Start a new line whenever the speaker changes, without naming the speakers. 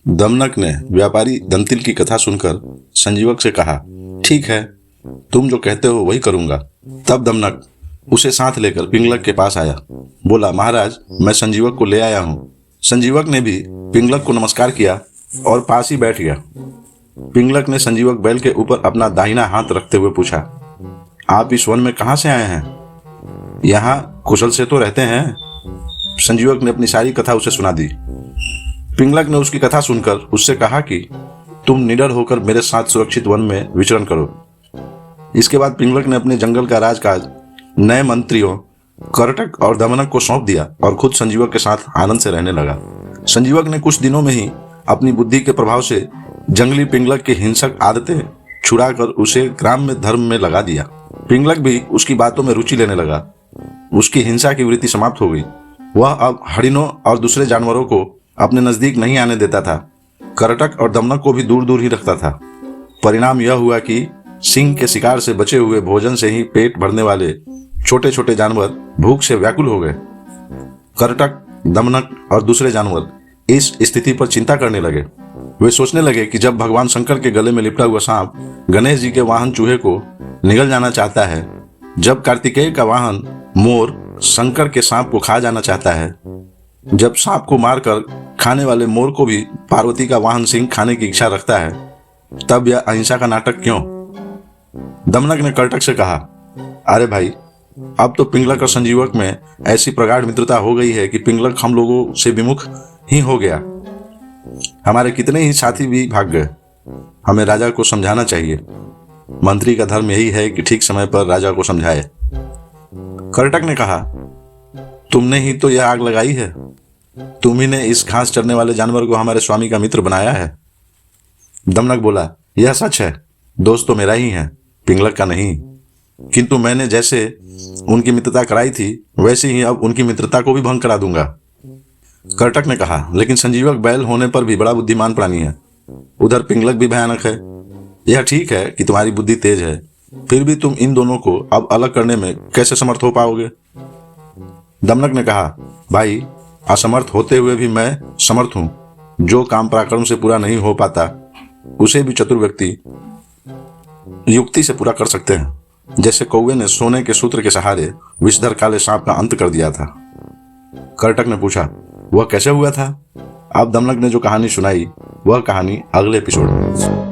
दमनक ने व्यापारी दंतिल की कथा सुनकर संजीवक से कहा, ठीक है, तुम जो कहते हो वही करूंगा। तब दमनक उसे साथ लेकर पिंगलक के पास आया। बोला, महाराज, मैं संजीवक को ले आया हूँ। संजीवक ने भी पिंगलक को नमस्कार किया और पास ही बैठ गया। पिंगलक ने संजीवक बैल के ऊपर अपना दाहिना हाथ रखते हुए पूछा, आप इस वन में कहाँ से आए हैं? यहाँ कुशल से तो रहते हैं। संजीवक ने अपनी सारी कथा उसे सुना दी। पिंगलक ने उसकी कथा सुनकर उससे कहा कि तुम निडर होकर मेरे साथ सुरक्षित वन में विचरण करो। इसके बाद पिंगलक ने अपने जंगल का राजकाज नए मंत्रियों करटक और दमनक को सौंप दिया और खुद संजीवक के साथ आनंद से रहने लगा। संजीवक ने कुछ दिनों में ही अपनी बुद्धि के प्रभाव से जंगली पिंगलक की हिंसक आदतें छुड़ाकर उसे ग्राम्य धर्म में लगा दिया। पिंगलक भी उसकी बातों में रुचि लेने लगा। उसकी हिंसा की वृत्ति समाप्त हो गई। वह अब हरिणों और दूसरे जानवरों को अपने नजदीक नहीं आने देता था। करटक और दमनक को भी दूर दूर ही रखता था। परिणाम यह हुआ कि सिंह के शिकार से बचे हुए भोजन से ही पेट भरने वाले छोटे छोटे जानवर भूख से व्याकुल हो गए। करटक, दमनक और दूसरे जानवर इस स्थिति पर चिंता करने लगे। वे सोचने लगे कि जब भगवान शंकर के गले में लिपटा हुआ सांप गणेश जी के वाहन चूहे को निगल जाना चाहता है, जब कार्तिकेय का वाहन मोर शंकर के सांप को खा जाना चाहता है, जब सांप को मारकर खाने वाले मोर को भी पार्वती का वाहन सिंह खाने की इच्छा रखता है, तब यह अहिंसा का नाटक क्यों? दमनक ने करटक से कहा, अरे भाई, अब तो पिंगलक और संजीवक में ऐसी प्रगाढ़ मित्रता हो गई है कि पिंगलक हम लोगों से विमुख ही हो गया। हमारे कितने ही साथी भी भाग गए। हमें राजा को समझाना चाहिए। मंत्री का धर्म यही है कि ठीक समय पर राजा को समझाए। करटक ने कहा, तुमने ही तो यह आग लगाई है। तुम ही ने इस घास चरने वाले जानवर को हमारे स्वामी का मित्र बनाया है। दमनक बोला, यह सच है। दोस्त तो मेरा ही है, पिंगलक का नहीं। किंतु मैंने जैसे उनकी मित्रता कराई थी, वैसे ही अब उनकी मित्रता को भी भंग करा दूंगा। करटक ने कहा, लेकिन संजीवक बैल होने पर भी बड़ा बुद्धिमान प्राणी है। उधर पिंगलक भी भयानक है। यह ठीक है कि तुम्हारी बुद्धि तेज है, फिर भी तुम इन दोनों को अब अलग करने में कैसे समर्थ हो पाओगे? दमनक ने कहा, भाई, असमर्थ होते हुए भी मैं समर्थ हूं। जो काम पराक्रम से पूरा नहीं हो पाता, उसे भी चतुर व्यक्ति युक्ति से पूरा कर सकते हैं। जैसे कौवे ने सोने के सूत्र के सहारे विषधर काले सांप का अंत कर दिया था। करटक ने पूछा, वह कैसे हुआ था? अब दमनक ने जो कहानी सुनाई, वह कहानी अगले एपिसोड में।